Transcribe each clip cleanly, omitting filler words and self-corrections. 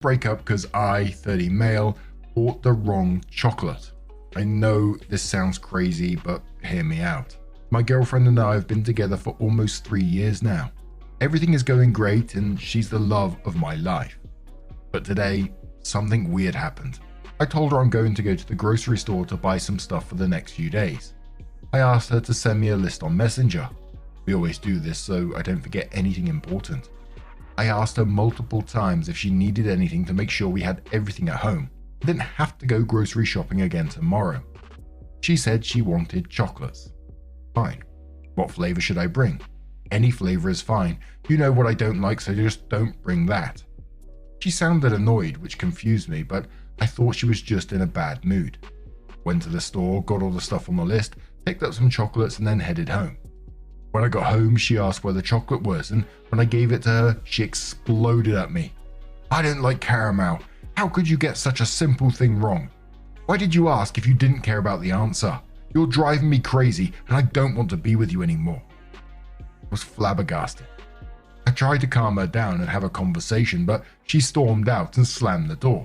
Break up because I, 30 male, bought the wrong chocolate. I know this sounds crazy, but hear me out. My girlfriend and I have been together for almost 3 years now. Everything is going great and she's the love of my life. But today, something weird happened. I told her I'm going to go to the grocery store to buy some stuff for the next few days. I asked her to send me a list on Messenger. We always do this so I don't forget anything important. I asked her multiple times if she needed anything to make sure we had everything at home. I didn't have to go grocery shopping again tomorrow. She said she wanted chocolates. Fine. What flavor should I bring? Any flavor is fine. You know what I don't like, so just don't bring that. She sounded annoyed, which confused me, but I thought she was just in a bad mood. Went to the store, got all the stuff on the list, picked up some chocolates and then headed home. When I got home, she asked where the chocolate was, and when I gave it to her, she exploded at me. I don't like caramel. How could you get such a simple thing wrong? Why did you ask if you didn't care about the answer? You're driving me crazy and I don't want to be with you anymore. I was flabbergasted. I tried to calm her down and have a conversation, but she stormed out and slammed the door.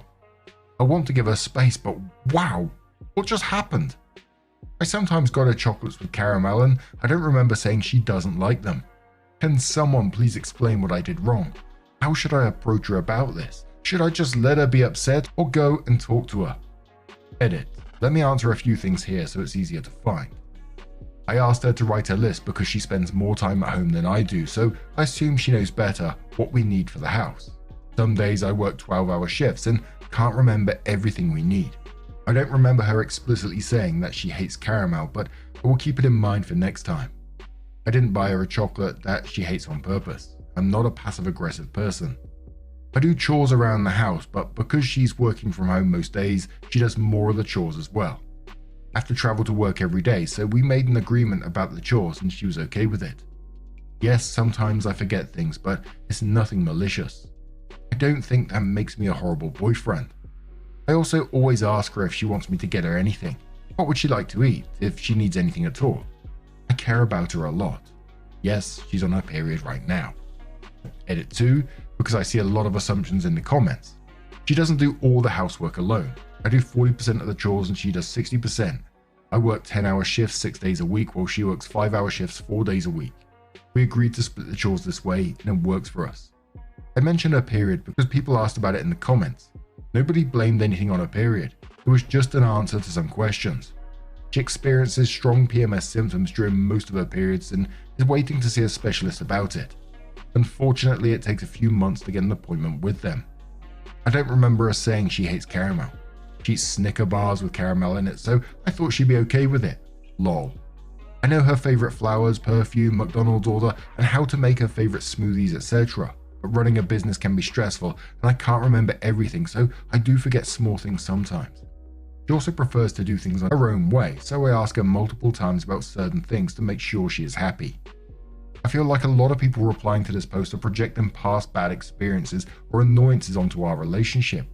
I want to give her space, but wow, what just happened? I sometimes got her chocolates with caramel and I don't remember saying she doesn't like them. Can someone please explain what I did wrong? How should I approach her about this? Should I just let her be upset or go and talk to her? Edit. Let me answer a few things here so it's easier to find. I asked her to write a list because she spends more time at home than I do, so I assume she knows better what we need for the house. Some days I work 12-hour shifts and can't remember everything we need. I don't remember her explicitly saying that she hates caramel, but I will keep it in mind for next time. I didn't buy her a chocolate that she hates on purpose. I'm not a passive-aggressive person. I do chores around the house, but because she's working from home most days, she does more of the chores as well. I have to travel to work every day, so we made an agreement about the chores and she was okay with it. Yes, sometimes I forget things, but it's nothing malicious. I don't think that makes me a horrible boyfriend. I also always ask her if she wants me to get her anything. What would she like to eat, if she needs anything at all? I care about her a lot. Yes, she's on her period right now. Edit 2, because I see a lot of assumptions in the comments. She doesn't do all the housework alone. I do 40% of the chores and she does 60%. I work 10-hour shifts 6 days a week while she works 5-hour shifts 4 days a week. We agreed to split the chores this way and it works for us. I mentioned her period because people asked about it in the comments. Nobody blamed anything on her period. It was just an answer to some questions. She experiences strong PMS symptoms during most of her periods and is waiting to see a specialist about it. Unfortunately, it takes a few months to get an appointment with them. I don't remember her saying she hates caramel. She eats Snicker bars with caramel in it, so I thought she'd be okay with it. Lol. I know her favorite flowers, perfume, McDonald's order, and how to make her favorite smoothies, etc. But running a business can be stressful, and I can't remember everything, so I do forget small things sometimes. She also prefers to do things her own way, so I ask her multiple times about certain things to make sure she is happy. I feel like a lot of people replying to this post are projecting past bad experiences or annoyances onto our relationship.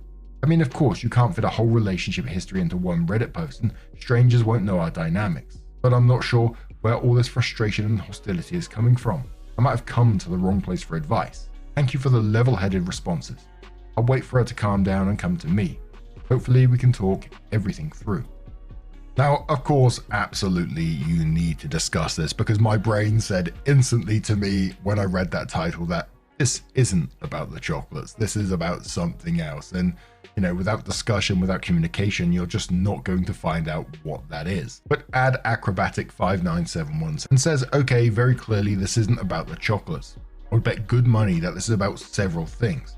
I mean, of course, you can't fit a whole relationship history into one Reddit post, and strangers won't know our dynamics. But I'm not sure where all this frustration and hostility is coming from. I might have come to the wrong place for advice. Thank you for the level-headed responses. I'll wait for her to calm down and come to me. Hopefully we can talk everything through. Now, of course, absolutely you need to discuss this because my brain said instantly to me when I read that title that this isn't about the chocolates. This is about something else. And, you know, without discussion, without communication, you're just not going to find out what that is. But add acrobatic 5971 and says, okay, very clearly this isn't about the chocolates. I would bet good money that this is about several things.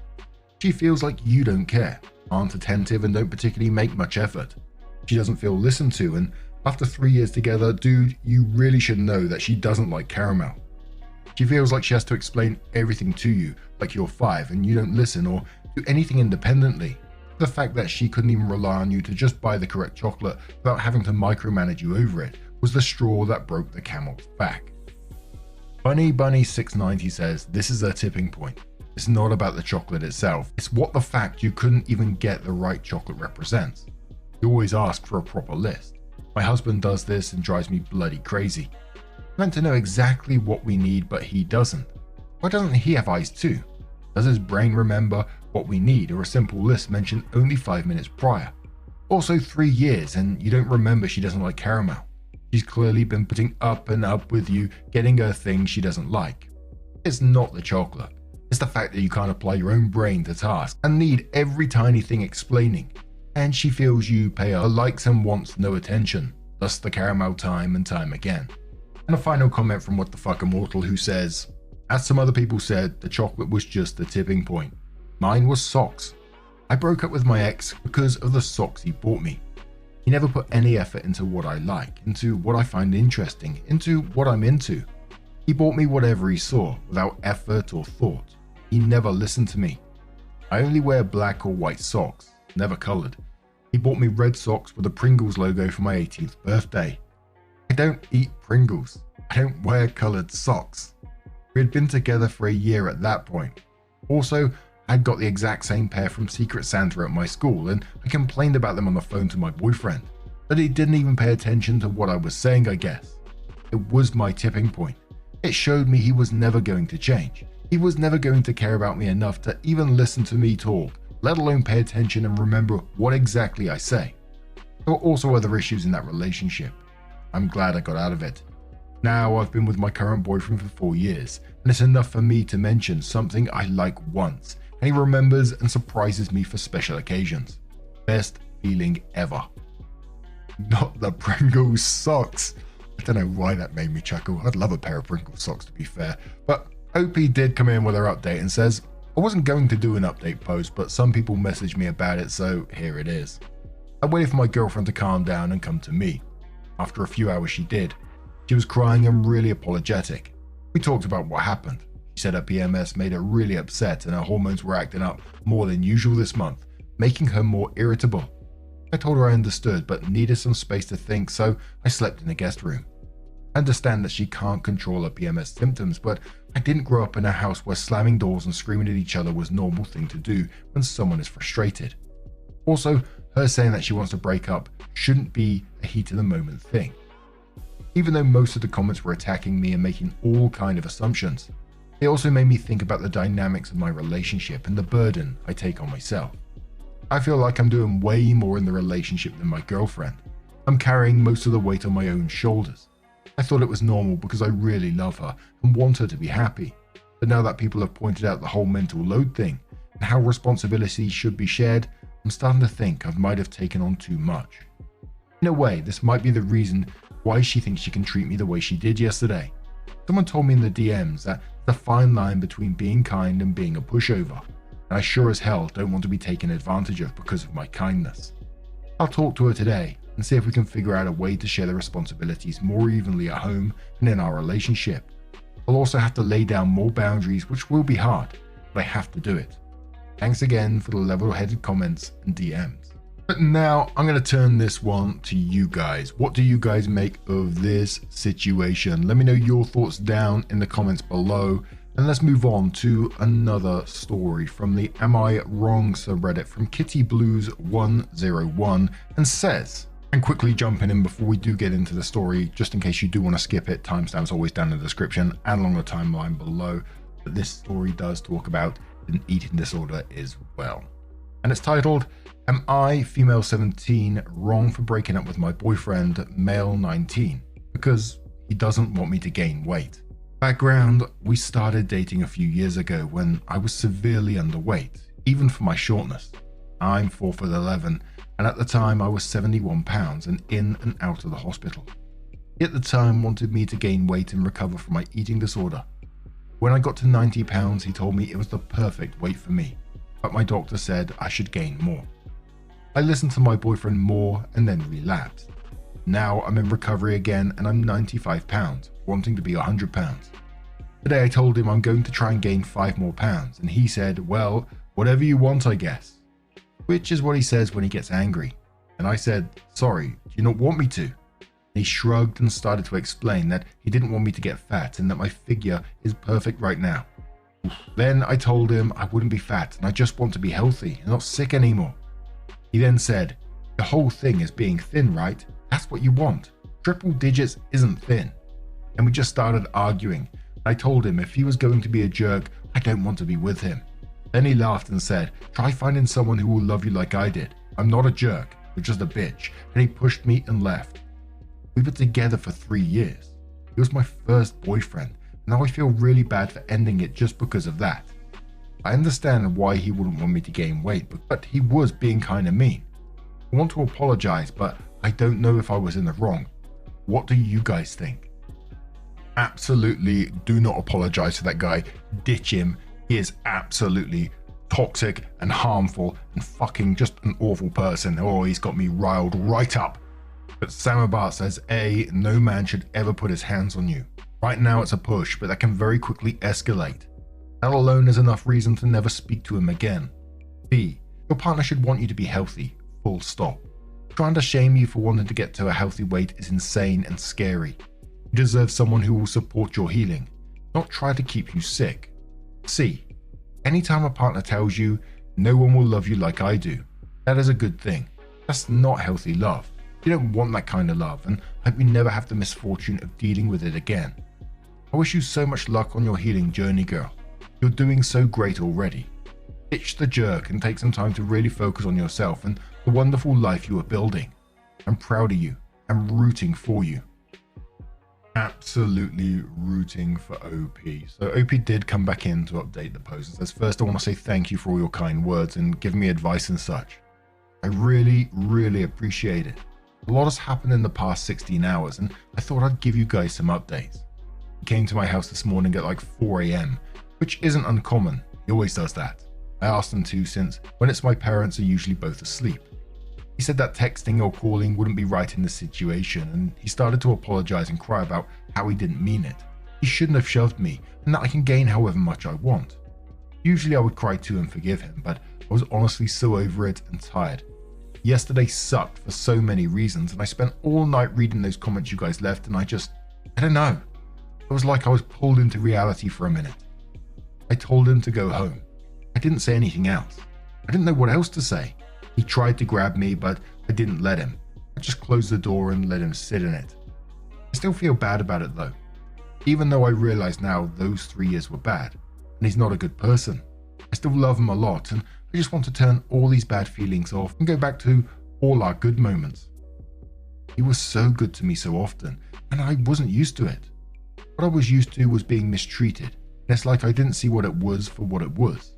She feels like you don't care, aren't attentive, and don't particularly make much effort. She doesn't feel listened to, and after 3 years together, dude, you really should know that she doesn't like caramel. She feels like she has to explain everything to you, like you're 5 and you don't listen or do anything independently. The fact that she couldn't even rely on you to just buy the correct chocolate without having to micromanage you over it was the straw that broke the camel's back. Bunny Bunny 690 says this is a tipping point. It's not about the chocolate itself, it's what the fact you couldn't even get the right chocolate represents. You always ask for a proper list. My husband does this and drives me bloody crazy. I'm meant to know exactly what we need, but he doesn't. Why doesn't he have eyes too? Does his brain remember what we need, or a simple list mentioned only 5 minutes prior. Also 3 years and you don't remember she doesn't like caramel. She's clearly been putting up and up with you getting her things she doesn't like. It's not the chocolate. It's the fact that you can't apply your own brain to task and need every tiny thing explaining. And she feels you pay her likes and wants no attention, thus the caramel time and time again. And a final comment from What the Fuck Immortal, who says, as some other people said, the chocolate was just the tipping point. Mine was socks. I broke up with my ex because of the socks he bought me. He never put any effort into what I like, into what I find interesting, into what I'm into. He bought me whatever he saw, without effort or thought. He never listened to me. I only wear black or white socks, never colored. He bought me red socks with a Pringles logo for my 18th birthday. I don't eat Pringles. I don't wear colored socks. We had been together for a year at that point. Also, I'd got the exact same pair from Secret Santa at my school, and I complained about them on the phone to my boyfriend, but he didn't even pay attention to what I was saying, I guess. It was my tipping point. It showed me he was never going to change. He was never going to care about me enough to even listen to me talk, let alone pay attention and remember what exactly I say. There were also other issues in that relationship. I'm glad I got out of it. Now I've been with my current boyfriend for 4 years, and it's enough for me to mention something I like once, and he remembers and surprises me for special occasions. Best feeling ever. Not the Pringles socks. I don't know why that made me chuckle. I'd love a pair of Pringles socks, to be fair. But OP did come in with her update and says, I wasn't going to do an update post, but some people messaged me about it, so here it is. I waited for my girlfriend to calm down and come to me. After a few hours she did. She was crying and really apologetic. We talked about what happened. She said her PMS made her really upset and her hormones were acting up more than usual this month, making her more irritable. I told her I understood but needed some space to think, so I slept in the guest room. I understand that she can't control her PMS symptoms, but I didn't grow up in a house where slamming doors and screaming at each other was a normal thing to do when someone is frustrated. Also, her saying that she wants to break up shouldn't be a heat of the moment thing. Even though most of the comments were attacking me and making all kind of assumptions, it also made me think about the dynamics of my relationship and the burden I take on myself. I feel like I'm doing way more in the relationship than my girlfriend. I'm carrying most of the weight on my own shoulders. I thought it was normal because I really love her and want her to be happy. But now that people have pointed out the whole mental load thing and how responsibility should be shared, I'm starting to think I might have taken on too much. In a way, this might be the reason why she thinks she can treat me the way she did yesterday. Someone told me in the DMs that there's a fine line between being kind and being a pushover, and I sure as hell don't want to be taken advantage of because of my kindness. I'll talk to her today and see if we can figure out a way to share the responsibilities more evenly at home and in our relationship. I'll also have to lay down more boundaries, which will be hard, but I have to do it. Thanks again for the level-headed comments and DMs. But now I'm going to turn this one to you guys. What do you guys make of this situation? Let me know your thoughts down in the comments below. And let's move on to another story from the Am I Wrong subreddit from Kitty Blues 101, and says, and quickly jumping in before we do get into the story, just in case you do want to skip it, timestamps always down in the description and along the timeline below. But this story does talk about an eating disorder as well. And it's titled, Am I, female 17, wrong for breaking up with my boyfriend, male 19, because he doesn't want me to gain weight? Background, we started dating a few years ago when I was severely underweight, even for my shortness. I'm 4'11", and at the time I was 71 pounds and in and out of the hospital. He at the time wanted me to gain weight and recover from my eating disorder. When I got to 90 pounds, he told me it was the perfect weight for me, but my doctor said I should gain more. I listened to my boyfriend more and then relapsed. Now I'm in recovery again and I'm 95 pounds, wanting to be 100 pounds. Today I told him I'm going to try and gain 5 more pounds, and he said, well, whatever you want, I guess. Which is what he says when he gets angry. And I said, sorry, do you not want me to? And he shrugged and started to explain that he didn't want me to get fat and that my figure is perfect right now. Then I told him I wouldn't be fat and I just want to be healthy and not sick anymore. He then said, the whole thing is being thin, right? That's what you want. Triple digits isn't thin. And we just started arguing. I told him if he was going to be a jerk, I don't want to be with him. Then he laughed and said, "Try finding someone who will love you like I did. I'm not a jerk, you're just a bitch." And he pushed me and left. We were together for 3 years. He was my first boyfriend. Now I feel really bad for ending it just because of that. I understand why he wouldn't want me to gain weight, but he was being kind of mean. I want to apologize, but I don't know if I was in the wrong. What do you guys think? Absolutely do not apologize to that guy. Ditch him. He is absolutely toxic and harmful and fucking just an awful person. Oh, he's got me riled right up. But Samabar says, A, no man should ever put his hands on you. Right now it's a push, but that can very quickly escalate. That alone is enough reason to never speak to him again. B, your partner should want you to be healthy, full stop. Trying to shame you for wanting to get to a healthy weight is insane and scary. You deserve someone who will support your healing, not try to keep you sick. C, anytime a partner tells you, no one will love you like I do, that is a good thing. That's not healthy love. You don't want that kind of love, and I hope you never have the misfortune of dealing with it again. I wish you so much luck on your healing journey, girl. You're doing so great already. Ditch the jerk and take some time to really focus on yourself and the wonderful life you are building. I'm proud of you. I'm rooting for you. Absolutely rooting for OP. So OP did come back in to update the post. It says, first I want to say thank you for all your kind words and giving me advice and such. I really, really appreciate it. A lot has happened in the past 16 hours and I thought I'd give you guys some updates. He came to my house this morning at like 4 AM, which isn't uncommon. He always does that. I asked him to since when it's my parents are usually both asleep. He said that texting or calling wouldn't be right in this situation and he started to apologize and cry about how he didn't mean it. He shouldn't have shoved me and that I can gain however much I want. Usually I would cry too and forgive him, but I was honestly so over it and tired. Yesterday sucked for so many reasons and I spent all night reading those comments you guys left and I don't know. It was like I was pulled into reality for a minute. I told him to go home. I didn't say anything else. I didn't know what else to say. He tried to grab me, but I didn't let him. I just closed the door and let him sit in it. I still feel bad about it though. Even though I realize now those 3 years were bad and he's not a good person. I still love him a lot and I just want to turn all these bad feelings off and go back to all our good moments. He was so good to me so often and I wasn't used to it. What I was used to was being mistreated. And it's like I didn't see what it was for what it was.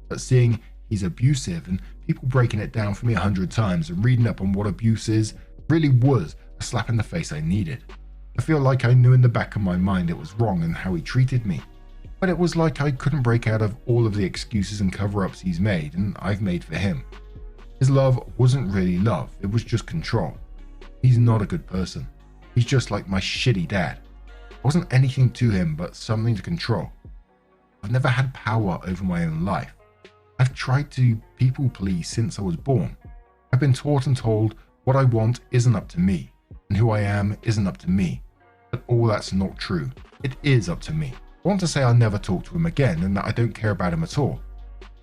But seeing he's abusive and people breaking it down for me 100 times and reading up on what abuse is really was a slap in the face I needed. I feel like I knew in the back of my mind it was wrong and how he treated me. But it was like I couldn't break out of all of the excuses and cover-ups he's made and I've made for him. His love wasn't really love, it was just control. He's not a good person. He's just like my shitty dad. I wasn't anything to him but something to control. I've never had power over my own life. I've tried to people please since I was born. I've been taught and told what I want isn't up to me and who I am isn't up to me. But all that's not true. It is up to me. I want to say I'll never talk to him again and that I don't care about him at all.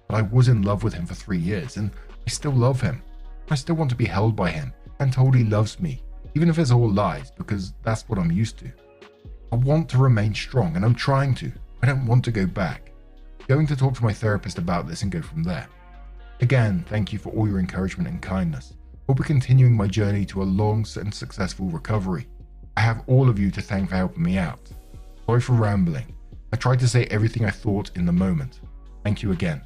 But I was in love with him for 3 years and I still love him. I still want to be held by him and told he loves me, even if it's all lies because that's what I'm used to. I want to remain strong and I'm trying to. I don't want to go back. I'm going to talk to my therapist about this and go from there. Again, thank you for all your encouragement and kindness. I'll be continuing my journey to a long and successful recovery. I have all of you to thank for helping me out. Sorry for rambling. I tried to say everything I thought in the moment. Thank you again.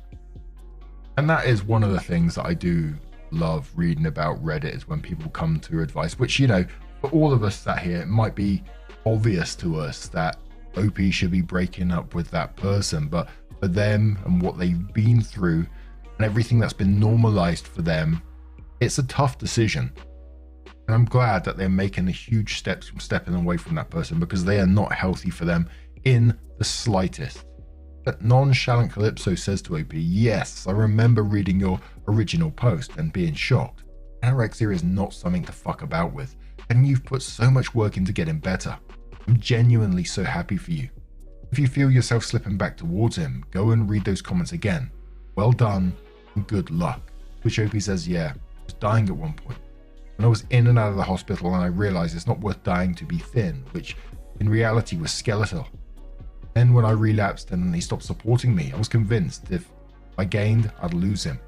And that is one of the things that I do love reading about Reddit is when people come to advice, which, you know, for all of us sat here, it might be obvious to us that OP should be breaking up with that person, but for them and what they've been through and everything that's been normalized for them, it's a tough decision. And I'm glad that they're making the huge steps from stepping away from that person because they are not healthy for them in the slightest. But Nonchalant Calypso says to OP, yes, I remember reading your original post and being shocked. Anorexia is not something to fuck about with, and you've put so much work into getting better. I'm genuinely so happy for you. If you feel yourself slipping back towards him, go and read those comments again. Well done and good luck. Which OP says, yeah, I was dying at one point. When I was in and out of the hospital and I realized it's not worth dying to be thin, which in reality was skeletal. Then when I relapsed and he stopped supporting me, I was convinced if If I gained, I'd lose him.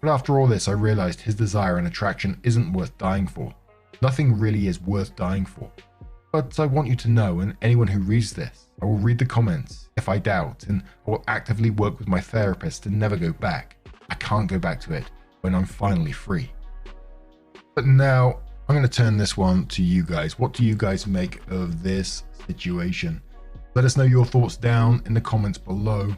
But after all this, I realized his desire and attraction isn't worth dying for. Nothing really is worth dying for. But I want you to know, and anyone who reads this, I will read the comments if I doubt, and I will actively work with my therapist to never go back. I can't go back to it when I'm finally free. But now, I'm going to turn this one to you guys. What do you guys make of this situation? Let us know your thoughts down in the comments below.